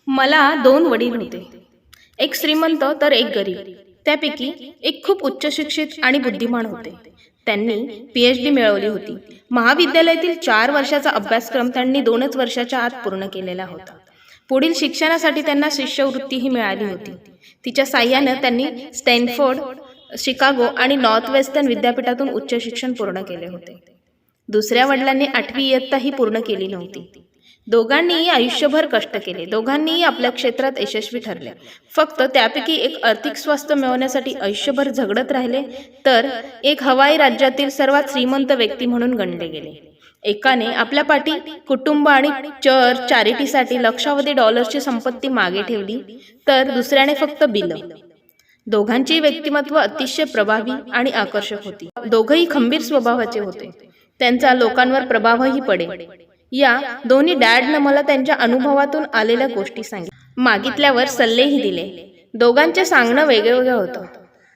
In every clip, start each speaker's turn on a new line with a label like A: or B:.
A: मला दोन वडील होते. एक श्रीमंत तर एक गरीब. त्यापैकी एक खूप उच्च शिक्षित आणि बुद्धिमान होते. त्यांनी PhD मिळवली होती. महाविद्यालयातील 4 वर्षाचा अभ्यासक्रम त्यांनी 2च वर्षाच्या आत पूर्ण केलेला होता. पुढील शिक्षणासाठी त्यांना शिष्यवृत्तीही मिळाली होती. तिच्या साह्यानं त्यांनी स्टॅनफोर्ड, शिकागो आणि नॉर्थवेस्टर्न विद्यापीठातून उच्च शिक्षण पूर्ण केले होते. दुसऱ्या वडिलांनी 8वी इयत्ताही पूर्ण केली नव्हती. दोघांनीही आयुष्यभर कष्ट केले. दोघांनीही आपल्या क्षेत्रात यशस्वी ठरले. फक्त त्यापैकी एक आर्थिक स्वास्थ्य मिळवण्यासाठी आयुष्यभर झगडत राहिले, तर एक हवाई राज्यातील सर्वात श्रीमंत व्यक्ती म्हणून गणले गेले. एकाने आपल्या पाठी कुटुंब आणि चर्च चॅरिटीसाठी लक्षावधी डॉलर्सची संपत्ती मागे ठेवली, तर दुसऱ्याने फक्त बिलं. दोघांची व्यक्तिमत्व अतिशय प्रभावी आणि आकर्षक होती. दोघंही खंबीर स्वभावाचे होते. त्यांचा लोकांवर प्रभावही पडे. या दोन्ही डॅडनं मला त्यांच्या अनुभवातून आलेल्या गोष्टी सांगितल्या. मागितल्यावर सल्लेही दिले. दोघांचे सांगणं वेगवेगळं होतं.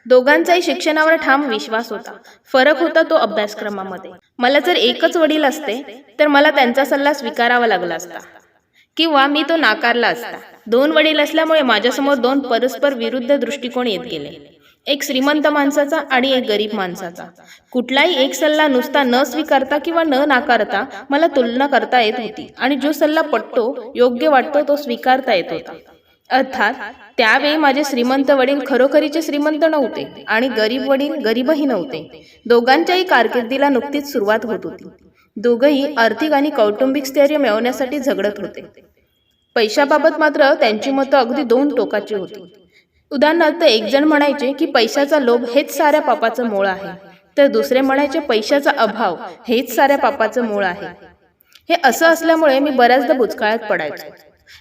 A: दोघांचाही शिक्षणावर ठाम विश्वास होता. फरक होता तो अभ्यासक्रमामध्ये. मला जर एकच वडील असते तर मला त्यांचा सल्ला स्वीकारावा लागला असता, किंवा मी तो नाकारला असता. दोन वडील असल्यामुळे माझ्यासमोर दोन परस्पर विरुद्ध दृष्टिकोन येत गेले. एक श्रीमंत माणसाचा आणि एक गरीब माणसाचा. कुठलाही एक सल्ला नुसता न स्वीकारता किंवा न नाकारता मला तुलना करता येत होती, आणि जो सल्ला पटतो, योग्य वाटतो तो स्वीकारता येत होता. अर्थात त्यावेळी माझे श्रीमंत वडील खरोखरीचे श्रीमंत नव्हते आणि गरीब वडील गरीबही नव्हते. दोघांच्याही कारकिर्दीला नुकतीच सुरुवात होत होती. दोघंही आर्थिक आणि कौटुंबिक स्थैर्य मिळवण्यासाठी झगडत होते. पैशाबाबत मात्र त्यांची मतं अगदी दोन टोकाची होती. उदाहरणार्थ, एक जण म्हणायचे की पैशाचा लोभ हेच साऱ्या पापाचं मूळ आहे, तर दुसरे म्हणायचे पैशाचा अभाव हेच साऱ्या पापाचं मूळ आहे. हे असं असल्यामुळे मी बऱ्याचदा बुचकाळ्यात पडायचो.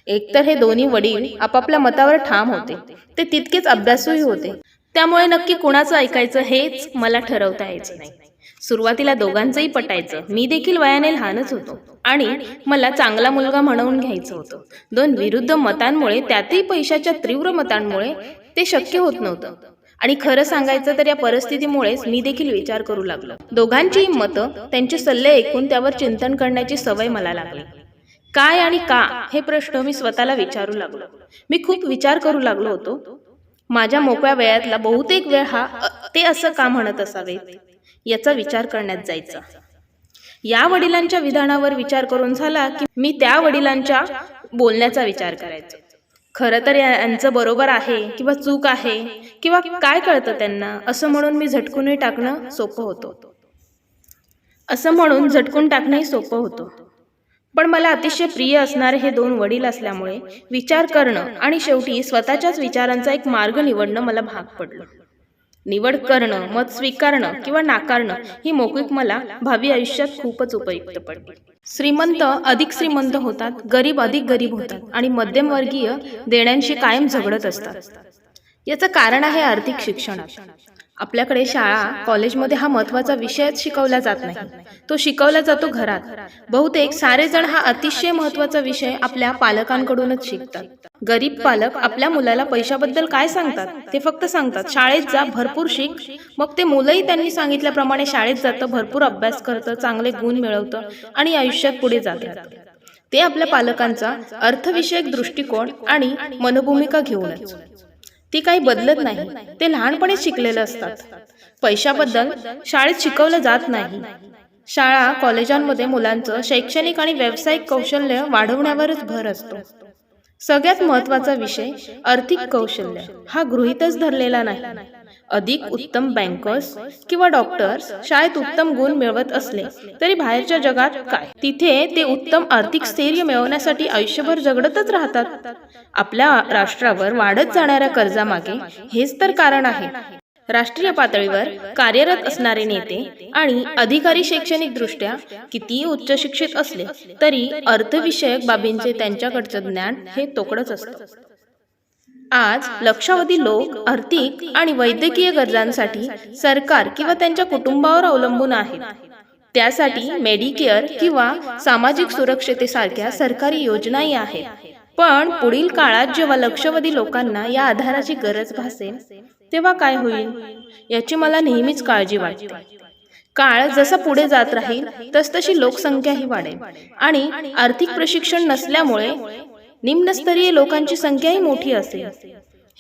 A: एकतर हे दोन्ही वडील आपापल्या मतावर ठाम होते, ते तितकेच अभ्यासूही होते. त्यामुळे नक्की कुणाचं ऐकायचं हेच मला ठरवता यायचं नाही. सुरुवातीला दोघांचंही पटायचं. मी देखील वयाने लहानच होतो आणि मला चांगला मुलगा म्हणवून घ्यायचं होतं. दोन विरुद्ध मतांमुळे, त्यातही पैशाच्या तीव्र मतांमुळे ते शक्य होत नव्हतं. आणि खरं सांगायचं तर या परिस्थितीमुळेच मी देखील विचार करू लागलो. दोघांचीही मतं, त्यांचे सल्ले ऐकून त्यावर चिंतन करण्याची सवय मला लागली. काय आणि का हे प्रश्न मी स्वतःला विचारू लागलो. मी खूप विचार करू लागलो होतो. माझ्या मोकळ्या वेळातला बहुतेक वेळ हा ते असं का म्हणत असावेत याचा विचार करण्यात जायचा. या वडिलांच्या विधानावर विचार करून झाला की मी त्या वडिलांच्या बोलण्याचा विचार करायचो. खरं तर यांचं बरोबर आहे किंवा चूक आहे किंवा काय कळतं त्यांना, असं म्हणून झटकून टाकणंही सोपं होतं. पण मला अतिशय प्रिय असणारे हे दोन वडील असल्यामुळे विचार करणं आणि शेवटी स्वतःच्याच विचारांचा एक मार्ग निवडणं मला भाग पडलं. निवड करणं, मत स्वीकारणं किंवा नाकारणं ही मोकळीक मला भावी आयुष्यात खूपच उपयुक्त पडली. श्रीमंत अधिक श्रीमंत होतात, गरीब अधिक गरीब होतात आणि मध्यमवर्गीय देण्यांशी कायम झगडत असतात. याचं कारण आहे आर्थिक शिक्षणात. आपल्याकडे शाळा कॉलेजमध्ये हा महत्त्वाचा विषयच शिकवला जात नाही. तो शिकवला जातो घरात. बहुतेक सारेजण हा अतिशय महत्त्वाचा विषय आपल्या पालकांकडूनच शिकतात. गरीब पालक आपल्या मुलाला पैशाबद्दल काय सांगतात? ते फक्त सांगतात, शाळेत जा, भरपूर शिक. मग ते मुलंही त्यांनी सांगितल्याप्रमाणे शाळेत जातं, भरपूर अभ्यास करतं, चांगले गुण मिळवतं आणि आयुष्यात पुढे जात राहतं. ते आपल्या पालकांचा अर्थविषयक दृष्टिकोन आणि मनोभूमिका घेऊनच. ती काही बदलत नाही. ते लहानपणीच शिकलेलं असतात. पैशाबद्दल शाळेत शिकवलं जात नाही. शाळा कॉलेजांमध्ये मुलांचं शैक्षणिक आणि व्यावसायिक कौशल्य वाढवण्यावरच भर असतो. सगळ्यात महत्त्वाचा विषय आर्थिक कौशल्य हा गृहीतच धरलेला नाही. अधिक उत्तम बँकर्स किंवा डॉक्टर्स शाळेत उत्तम गुण मिळवत असले तरी बाहेरच्या जगात काय? तिथे ते उत्तम आर्थिक स्थैर्य मिळवण्यासाठी आयुष्यभर झगडतच राहतात. आपल्या राष्ट्रावर वाढत जाणाऱ्या कर्जामागे हेच तर कारण आहे. राष्ट्रीय पातळीवर कार्यरत असणारे नेते आणि अधिकारी शैक्षणिक दृष्ट्या कितीही उच्च शिक्षित असले तरी अर्थविषयक बाबींचे त्यांच्याकडचं ज्ञान हे तोकडच असतं. आज लक्षावधी लोक आर्थिक आणि वैद्यकीय गरजांसाठी सरकार किंवा त्यांच्या कुटुंबावर अवलंबून आहेत. त्यासाठी मेडिकेअर किंवा सामाजिक सुरक्षतेसारख्या सरकारी योजनाही आहेत. पण पुढील काळात जेव्हा लक्षावधी लोकांना या आधाराची गरज भासेल तेव्हा काय होईल याची मला नेहमीच काळजी वाटते. काळ जसा पुढे जात राहील तसतशी लोकसंख्याही वाढेल आणि आर्थिक प्रशिक्षण नसल्यामुळे निम्नस्तरीय लोकांची संख्याही मोठी असेल.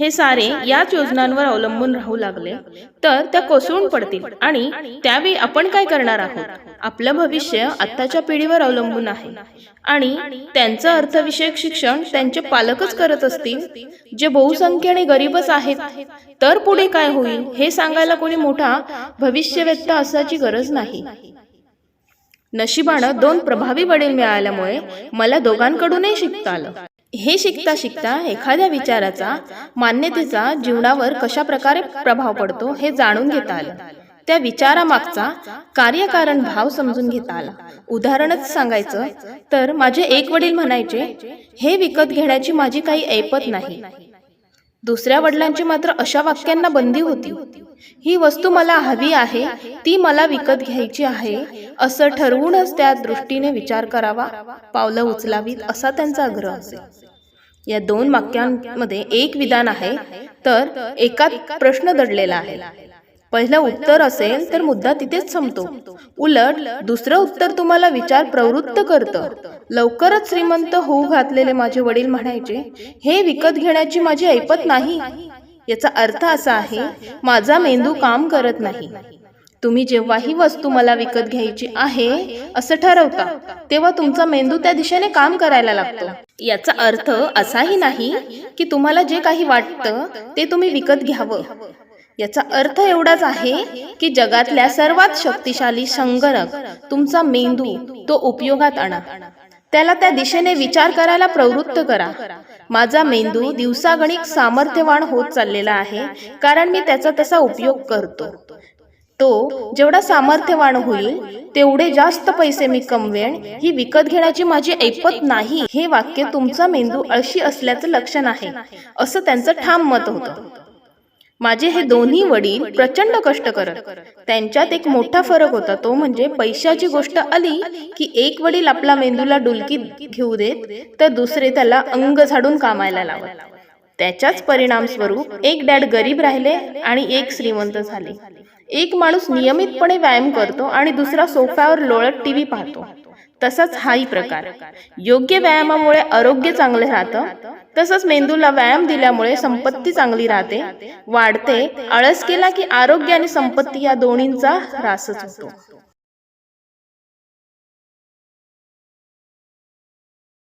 A: हे सारे याच योजनांवर अवलंबून राहू लागले तर त्या कोसळून पडतील आणि त्यावेळी आपण काय करणार आहोत? आपलं भविष्य आत्ताच्या पिढीवर अवलंबून आहे आणि त्यांचं अर्थविषयक शिक्षण त्यांचे पालकच करत असतील जे बहुसंख्येने गरीबच आहेत, तर पुढे काय होईल हे सांगायला कोणी मोठा भविष्यवेत्ता असायची गरज नाही. नशिबानं 2 प्रभावी वडील मिळाल्यामुळे मला दोघांकडूनही शिकता आलं. हे शिकता शिकता एखाद्या विचाराचा मान्यतेचा जीवनावर कशा प्रकारे प्रभाव पडतो हे जाणून घेता आलं. त्या विचारामागचा कार्यकारण भाव समजून घेता आला. उदाहरणच सांगायचं तर माझे एक वडील म्हणायचे, हे विकत घेण्याची माझी काही ऐपत नाही. दुसऱ्या वडिलांची मात्र अशा वाक्यांना बंदी होती, ही वस्तू मला हवी आहे, ती मला विकत घ्यायची आहे, असं ठरवूनच त्या दृष्टीने विचार करावा, पावलं उचलावीत असा त्यांचा आग्रह असे. या 2 वाक्यांमध्ये एक विधान आहे तर एकात प्रश्न दडलेला आहे. पहिलं उत्तर असेल तर मुद्दा तिथेच संपतो. उलट दुसरं उत्तर तुम्हाला विचार प्रवृत्त करतं. लवकरच श्रीमंत होऊ घातलेले माझे वडील म्हणायचे, हे विकत घेण्याची माझी ऐपत नाही. याचा अर्थ असा आहे, माझा मेंदू काम करत नाही. तुम्ही जेव्हा ही वस्तू मला विकत घ्यायची आहे असं ठरवता तेव्हा तुमचा मेंदू त्या दिशेने काम करायला लागतो. याचा अर्थ असाही नाही की तुम्हाला जे काही वाटतं ते तुम्ही विकत घ्यावं. याचा अर्थ एवढाच आहे की जगातल्या सर्वात शक्तिशाली संगणक तुमचा मेंदू तो उपयोगात आणा. त्याला त्या दिशेने विचार करायला प्रवृत्त करा. माझा मेंदू दिवसागणिक सामर्थ्यवान होत चाललेला आहे कारण मी त्याचा तसा उपयोग करतो. तो जेवढा सामर्थ्यवान होईल तेवढे जास्त पैसे मी कमवेन, ही विकत घेण्याची माझी ऐपत नाही. हे वाक्य तुमचा मेंदू आळशी असल्याचं लक्षण आहे असं त्यांचं ठाम मत होतं. माझे हे दोन्ही वडील प्रचंड कष्ट करत. त्यांच्यात एक मोठा फरक होता, तो म्हणजे पैशाची गोष्ट आली की एक वडील आपला मेंदूला डुलकीत घेऊ देत तर दुसरे त्याला अंग झाडून कामायला लावत. त्याच्याच परिणाम स्वरूप एक डॅड गरीब राहिले आणि एक श्रीमंत झाले. एक माणूस नियमितपणे व्यायाम करतो आणि दुसरा सोफ्यावर लोळत टीव्ही पाहतो. तसाच हाही प्रकार. योग्य व्यायामामुळे आरोग्य चांगले राहतं, तसंच मेंदूला व्यायाम दिल्यामुळे संपत्ती चांगली राहते, वाढते. आळस केला की आरोग्य आणि संपत्ती या दोन्हींचा ऱ्हासच होतो.